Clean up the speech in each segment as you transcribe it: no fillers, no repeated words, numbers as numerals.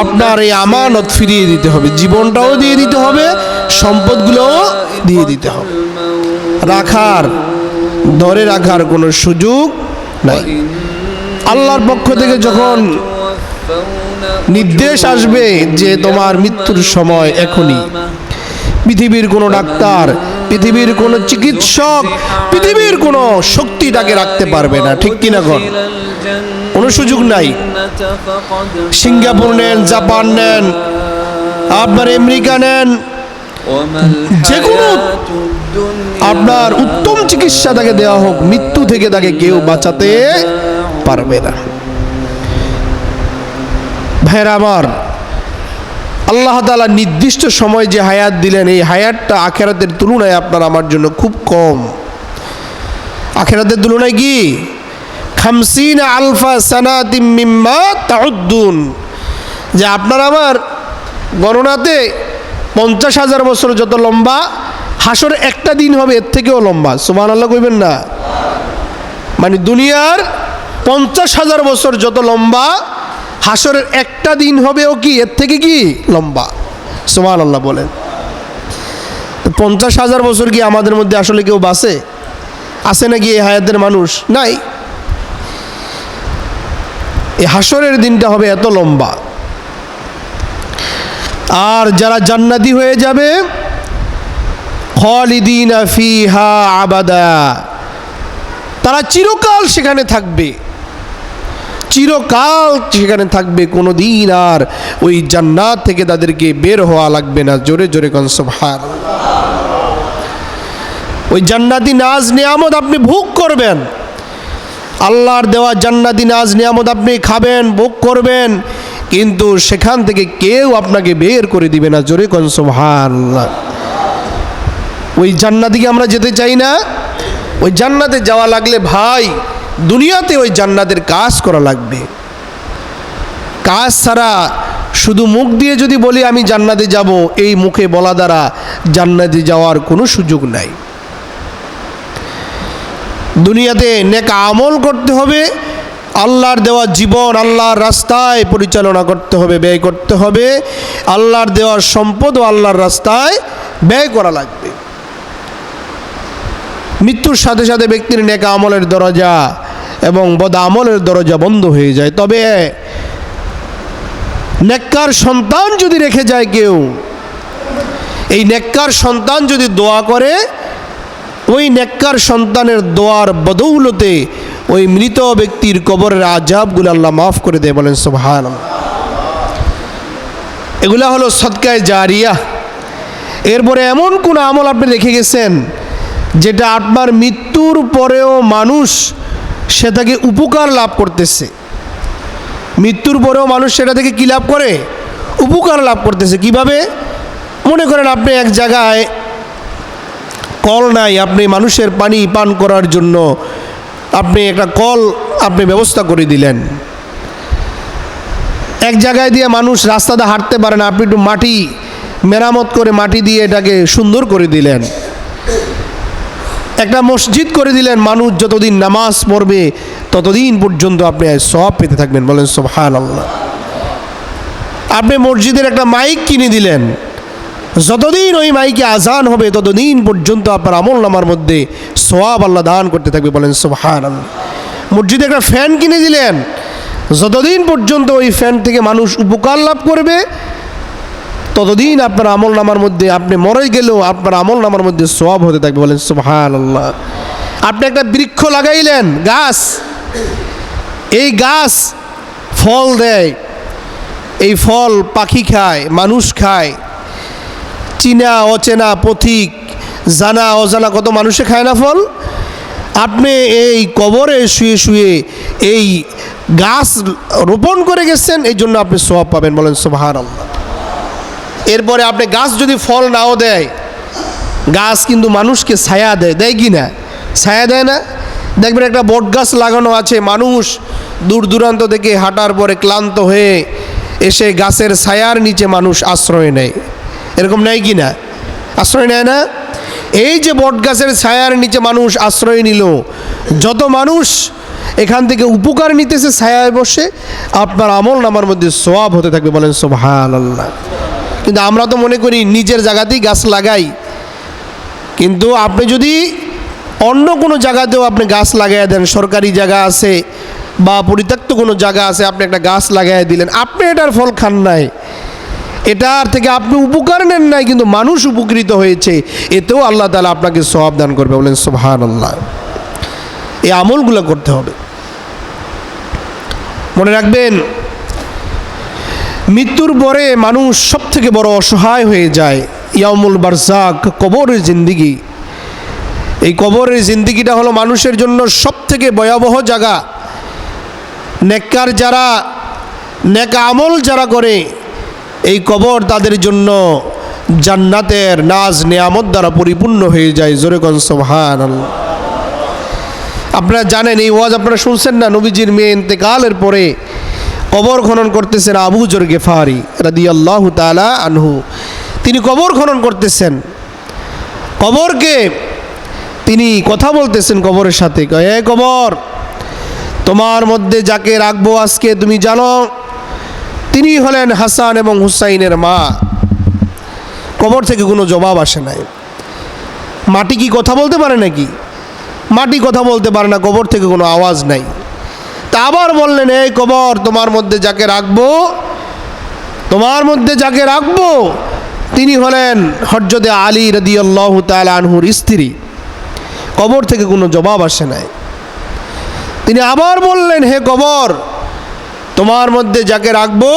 আপনার এই আমানত ফিরিয়ে দিতে হবে, জীবনটাও দিয়ে দিতে হবে, সম্পদগুলোও দিয়ে দিতে হবে। ধরে রাখার কোনো সুযোগ নাই। আল্লাহর পক্ষ থেকে যখন নির্দেশ আসবে যে তোমার মৃত্যুর সময় এখনই, পৃথিবীর কোনো ডাক্তার, পৃথিবীর কোনো চিকিৎসক, পৃথিবীর কোনো শক্তি তাকে রাখতে পারবে না, ঠিক কিনা? কোনো সুযোগ নাই। সিঙ্গাপুর নেন, জাপান নেন, আপনার আমেরিকা নেন, যে কোনো আপনার উত্তম চিকিৎসা তাকে দেওয়া হোক, মৃত্যু থেকে তাকে কেউ বাঁচাতে পারবে না। ভাইরা আমার, আল্লাহ তাআলা নির্দিষ্ট সময় যে হায়াত দিলেন, এই হায়াতটা আখিরাতের তুলনায় আপনার আমার জন্য খুব কম। আখিরাতের তুলনায় কি 50 আলফা সানাতিম মিম্মা তাউদ্দুন, যে আপনার আমার গণনাতে 50,000 বছর যত লম্বা, হাসর একটা দিন হবে এর থেকেও লম্বা। সুবহানাল্লাহ কইবেন না? মানে দুনিয়ার 50,000 বছর যত লম্বা, হাসরের একটা দিন হবেও কি এর থেকে কি লম্বা। সুবহানাল্লাহ বলেন। 50,000 বছর কি আমাদের মধ্যে আসলে কেউ বাঁচে? আছে নাকি এই হায়াতের মানুষ? নাই। এই হাসরের দিনটা হবে এত লম্বা। আর যারা জান্নাতি হয়ে যাবে, খালিদিনা ফিহা আবাদা, তারা চিরকাল সেখানে থাকবে, চিরকাল সেখানে থাকবে, কোনো দিন আর ওই জান্নাত থেকে তাদেরকে বের হওয়া লাগবে না। জোরে জোরে কোন সুবহানাল্লাহ। ওই জান্নাতি নাজ নিয়ামত আপনি ভোগ করবেন, আল্লাহর দেওয়া জান্নাতি নাজ নিয়ামত আপনি খাবেন, ভোগ করবেন, কিন্তু সেখান থেকে কেউ আপনাকে বের করে দিবে না। জোরে কোন সুবহানাল্লাহ। ওই জান্নাতিকে আমরা যেতে চাই না? ওই জান্নাতে যাওয়া লাগলে ভাই দুনিয়াতে ওই জান্নাতের কাজ করা লাগবে। কাজ ছাড়া শুধু মুখ দিয়ে যদি বলি আমি জান্নাতে যাব, এই মুখে বলা দ্বারা জান্নাতে যাওয়ার কোনো সুযোগ নাই। দুনিয়াতে নেক আমল করতে হবে, আল্লাহর দেওয়া জীবন আল্লাহর রাস্তায় পরিচালনা করতে হবে, ব্যয় করতে হবে, আল্লাহর দেওয়া সম্পদ ও আল্লাহর রাস্তায় ব্যয় করা লাগবে। মৃত্যুর সাথে সাথে ব্যক্তির নেক আমলের দরজা এবং বদ আমলের দরজা বন্ধ হয়ে যায়। তবে নেককার সন্তান যদি রেখে যায় কেউ, এই নেককার সন্তান যদি দোয়া করে, ওই নেককার সন্তানের দোয়ার বদৌলতে ওই মৃত ব্যক্তির কবরের আযাবগুলো আল্লাহ মাফ করে দেয়। বলেন সুবহানাল্লাহ। এগুলা হলো সদকায়ে জারিয়া। এরপরে এমন কোন আমল আপনি রেখে গেছেন যেটা আপনার মৃত্যুর পরেও মানুষ সেটাকে উপকার লাভ করতেছে। মৃত্যুর পরেও মানুষ সেটা থেকে কী লাভ করে? উপকার লাভ করতেছে। কিভাবে? মনে করেন আপনি এক জায়গায় কল নাই, আপনি মানুষের পানি পান করার জন্য আপনি একটা কল আপনি ব্যবস্থা করে দিলেন। এক জায়গায় দিয়ে মানুষ রাস্তাতে হাঁটতে পারে না, আপনি একটু মাটি মেরামত করে মাটি দিয়ে এটাকে সুন্দর করে দিলেন। একটা মসজিদ করে দিলেন, মানুষ যতদিন নামাজ পড়বে ততদিন পর্যন্ত আপনি সওয়াব পেতে থাকবেন। বলেন সুবহানাল্লাহ। আপনি মসজিদের একটা মাইক কিনে দিলেন, যতদিন ওই মাইকে আজান হবে ততদিন পর্যন্ত আপনার আমল নামার মধ্যে সওয়াব আল্লাহ দান করতে থাকবে। বলেন সুবহানাল্লাহ। মসজিদে একটা ফ্যান কিনে দিলেন, যতদিন পর্যন্ত ওই ফ্যান থেকে মানুষ উপকার লাভ করবে ততদিন আপনার আমল নামার মধ্যে, আপনি মরে গেলেও আপনার আমল নামার মধ্যে সওয়াব হতে থাকবে। বলেন সুবহানাল্লাহ। আপনি একটা বৃক্ষ লাগাইলেন, গাছ, এই গাছ ফল দেয়, এই ফল পাখি খায়, মানুষ খায়, চিনা অচেনা পথিক, জানা অজানা কত মানুষে খায় না ফল। আপনি এই কবরে শুয়ে শুয়ে এই গাছ রোপণ করে গেছেন, এই জন্য আপনি সওয়াব পাবেন। বলেন সুবহানাল্লাহ। এরপরে আপনি গাছ যদি ফল নাও দেয়, গাছ কিন্তু মানুষকে ছায়া দেয়, দেয় কি না? ছায়া দেয় না? দেখবেন একটা বট গাছ লাগানো আছে, মানুষ দূর দূরান্ত থেকে হাঁটার পরে ক্লান্ত হয়ে এসে গাছের ছায়ার নিচে মানুষ আশ্রয় নেয়। এরকম নেয় কি না? আশ্রয় নেয় না? এই যে বট গাছের ছায়ার নিচে মানুষ আশ্রয় নিল, যত মানুষ এখান থেকে উপকার নিতেছে ছায়ায় বসে, আপনার আমল নামার মধ্যে সওয়াব হতে থাকবে। বলেন সুবহানাল্লাহ। কিন্তু আমরা তো মনে করি নিজের জায়গাতেই গাছ লাগাই, কিন্তু আপনি যদি অন্য কোনো জায়গাতেও আপনি গাছ লাগাইয়া দেন, সরকারি জায়গা আছে বা পরিত্যক্ত কোনো জায়গা আছে, আপনি একটা গাছ লাগাইয়া দিলেন, আপনি এটার ফল খান নাই, এটার থেকে আপনি উপকার নেন নাই, কিন্তু মানুষ উপকৃত হয়েছে, এতেও আল্লাহ তাআলা আপনাকে সওয়াব দান করবে। বলেন সুবহানাল্লাহ। এই আমলগুলো করতে হবে। মনে রাখবেন, মৃত্যুর পরে মানুষ সব থেকে বড় অসহায় হয়ে যায়। ইয়াউমুল বারজাক, কবরের জিন্দিগি। এই কবরের জিন্দিগিটা হলো মানুষের জন্য সব থেকে ভয়াবহ জায়গা। নেককার যারা, নেক আমল যারা করে, এই কবর তাদের জন্য জান্নাতের নাজ নেয়ামত দ্বারা পরিপূর্ণ হয়ে যায়। জোরে কোন সুবহানাল্লাহ। আপনারা জানেন, এই ওয়াজ আপনারা শুনছেন না, নবীজির মেয়ে ইন্তেকালের পরে কবর খনন করতেছেন আবু যর গিফারি রাদিয়াল্লাহু তাআলা আনহু। তিনি কবর খনন করতেছেন, কবরকে তিনি কথা বলতেছেন কবরের সাথে, হে কবর, তোমার মধ্যে যাকে রাখবো আজকে তুমি জানো, তিনি হলেন হাসান এবং হুসাইনের মা। কবর থেকে কোনো জবাব আসে নাই। মাটি কি কথা বলতে পারে নাকি? মাটি কথা বলতে পারে না, কবর থেকে কোনো আওয়াজ নাই। তা আবার বললেন, এই কবর, তোমার মধ্যে যাকে রাখবো, তোমার মধ্যে যাকে রাখবো তিনি হলেন হযরতে আলী রাদিয়াল্লাহু তাআলা আনহুর স্ত্রী। কবর থেকে কোনো জবাব আসে নাই। তিনি আবার বললেন, হে কবর, তোমার মধ্যে যাকে রাখবো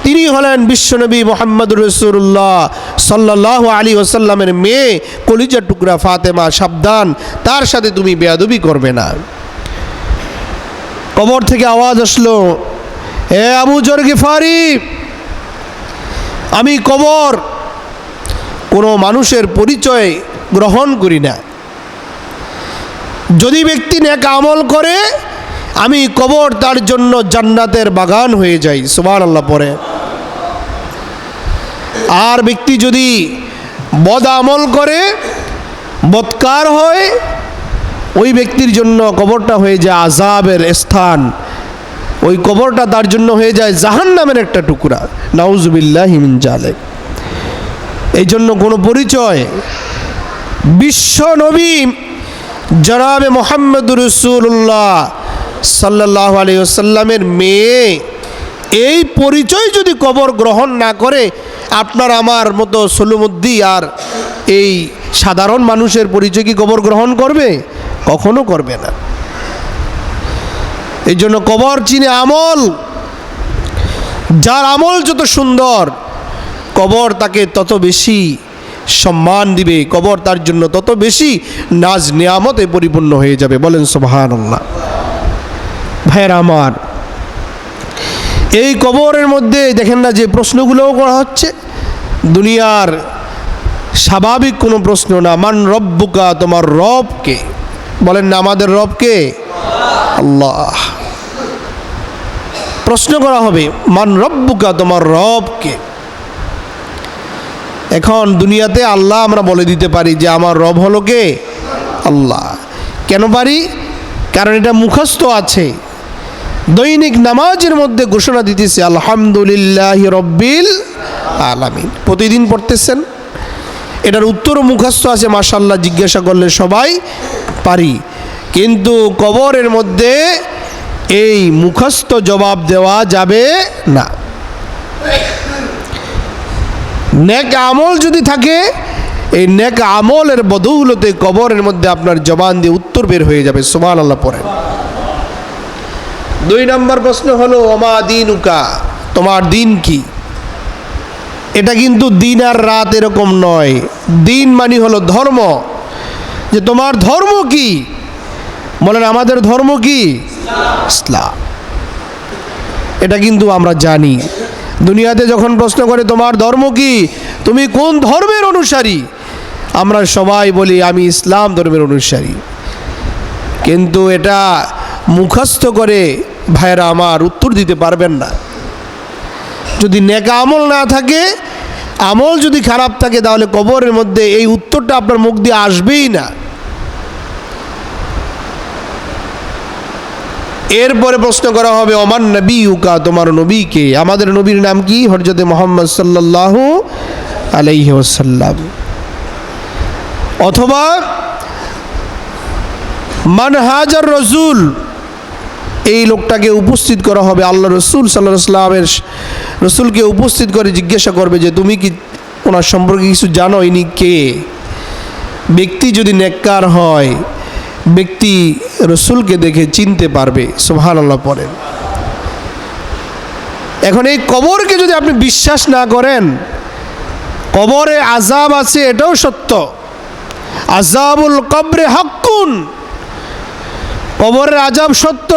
তিনি হলেন বিশ্বনবী মুহাম্মদুর রাসূলুল্লাহ সাল্লাল্লাহু আলাইহি ওয়াসাল্লামের মেয়ে, কলিজার টুকরা ফাতেমা। সাবধান, তার সাথে তুমি বেয়াদবি করবে না। কবর থেকে আওয়াজ আসলো, হে আবু যর গিফারি, আমি কবর কোনো মানুষের পরিচয় গ্রহণ করি না। যদি ব্যক্তি নেক আমল করে, আমি কবর তার জন্য জান্নাতের বাগান হয়ে যাই। সুবহানাল্লাহ পড়ে। আর ব্যক্তি যদি বদ আমল করে, বদকার হয়, ওই ব্যক্তির জন্য কবরটা হয়ে যায় আযাবের স্থান। ওই কবরটা তার জন্য হয়ে যায় জাহান্নামের একটা টুকরা। নাউযুবিল্লাহি মিন যালিক। এই জন্য কোনো পরিচয়, বিশ্ব নবী জনাবে মুহাম্মদুর রাসূলুল্লাহ সাল্লাল্লাহু আলাইহি ওয়াসাল্লামের মেয়ে, এই পরিচয় যদি কবর গ্রহণ না করে, আপনার আমার মতো সলুমুদ্দি আর এই সাধারণ মানুষের পরিচয় কি কবর গ্রহণ করবে? কখনো করবে না। এই জন্য কবর চিনে আমল, যার আমল যত সুন্দর, কবর তাকে তত বেশি সম্মান দিবে, কবর তার জন্য তত বেশি নাজ নিয়ামতে পরিপূর্ণ হয়ে যাবে। বলেন সুবহানাল্লাহ। ভাইয়েরা আমার, এই কবরের মধ্যে দেখেন না যে প্রশ্নগুলোও করা হচ্ছে, দুনিয়ার স্বাভাবিক কোনো প্রশ্ন না। মান রব্বুকা, তোমার রব কে? বলেন না, আমাদের রব কে? আল্লাহ। প্রশ্ন করা হবে, মান রব্বুকা, তোমার রব কে? এখন দুনিয়াতে আল্লাহ আমরা বলে দিতে পারি যে আমার রব হলো কে? আল্লাহ। কেন পারি? কারণ এটা মুখস্থ আছে। দৈনিক নামাজের মধ্যে ঘোষণা দিতেছে আলহামদুলিল্লাহি রব্বিল আলামিন, প্রতিদিন পড়তেছেন। এটার উত্তরও মুখস্থ আছে, মাশাআল্লাহ, জিজ্ঞাসা করলে সবাই পারি। কিন্তু কবরের মধ্যে এই মুখস্থ জবাব দেওয়া যাবে না। নেক আমল যদি থাকে, এই নেক আমলের বদৌলতে কবরের মধ্যে আপনার জবান দিয়ে উত্তর বের হয়ে যাবে। সুবহানাল্লাহ পড়েন। 2 নম্বর প্রশ্ন হলো ওমা দীনুকা, তোমার দিন কি? এটা কিন্তু দিন আর রাত এরকম নয়। দিন মানে হলো ধর্ম, যে তোমার ধর্ম কি? বলেন আমাদের ধর্ম কি? ইসলাম। এটা কিন্তু আমরা জানি। দুনিয়াতে যখন প্রশ্ন করে তোমার ধর্ম কি, তুমি কোন ধর্মের অনুসারী, আমরা সবাই বলি আমি ইসলাম ধর্মের অনুসারী। কিন্তু এটা মুখস্থ করে ভাইরা আমার উত্তর দিতে পারবেন না। যদি নেক আমল না থাকে, আমল যদি খারাপ থাকে, তাহলে কবরের মধ্যে এই উত্তরটা আপনার মুখ দিয়ে আসবেই না। এরপরে প্রশ্ন করা হবে ওমান নবিয়ুকা, তোমার নবী কে? আমাদের নবীর নাম কি? হযরত মুহাম্মদ সাল্লাল্লাহু আলাইহি ওয়াসাল্লাম। অথবা মান হাজার রাসূল, এই লোকটাকে উপস্থিত করা হবে, আল্লাহ রসুল সাল্লাল্লাহু আলাইহি ওয়াসাল্লামের রসুলকে উপস্থিত করে জিজ্ঞাসা করবে যে তুমি কি ওনার সম্পর্কে কিছু জানো? ইনি কে? ব্যক্তি যদি নেককার হয়, ব্যক্তি রসুলকে দেখে চিনতে পারবে। সুবহানাল্লাহ পড়েন। এখন এই কবরকে যদি আপনি বিশ্বাস না করেন, কবরে আযাব আছে এটাও সত্য, আযাবুল কবরে হাক্কুন, কবরের আযাব সত্য,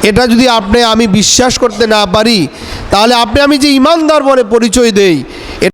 এটা যদি আমি বিশ্বাস করতে না পারি, তাহলে আমি যে ইমানদার বলে পরিচয় দেই,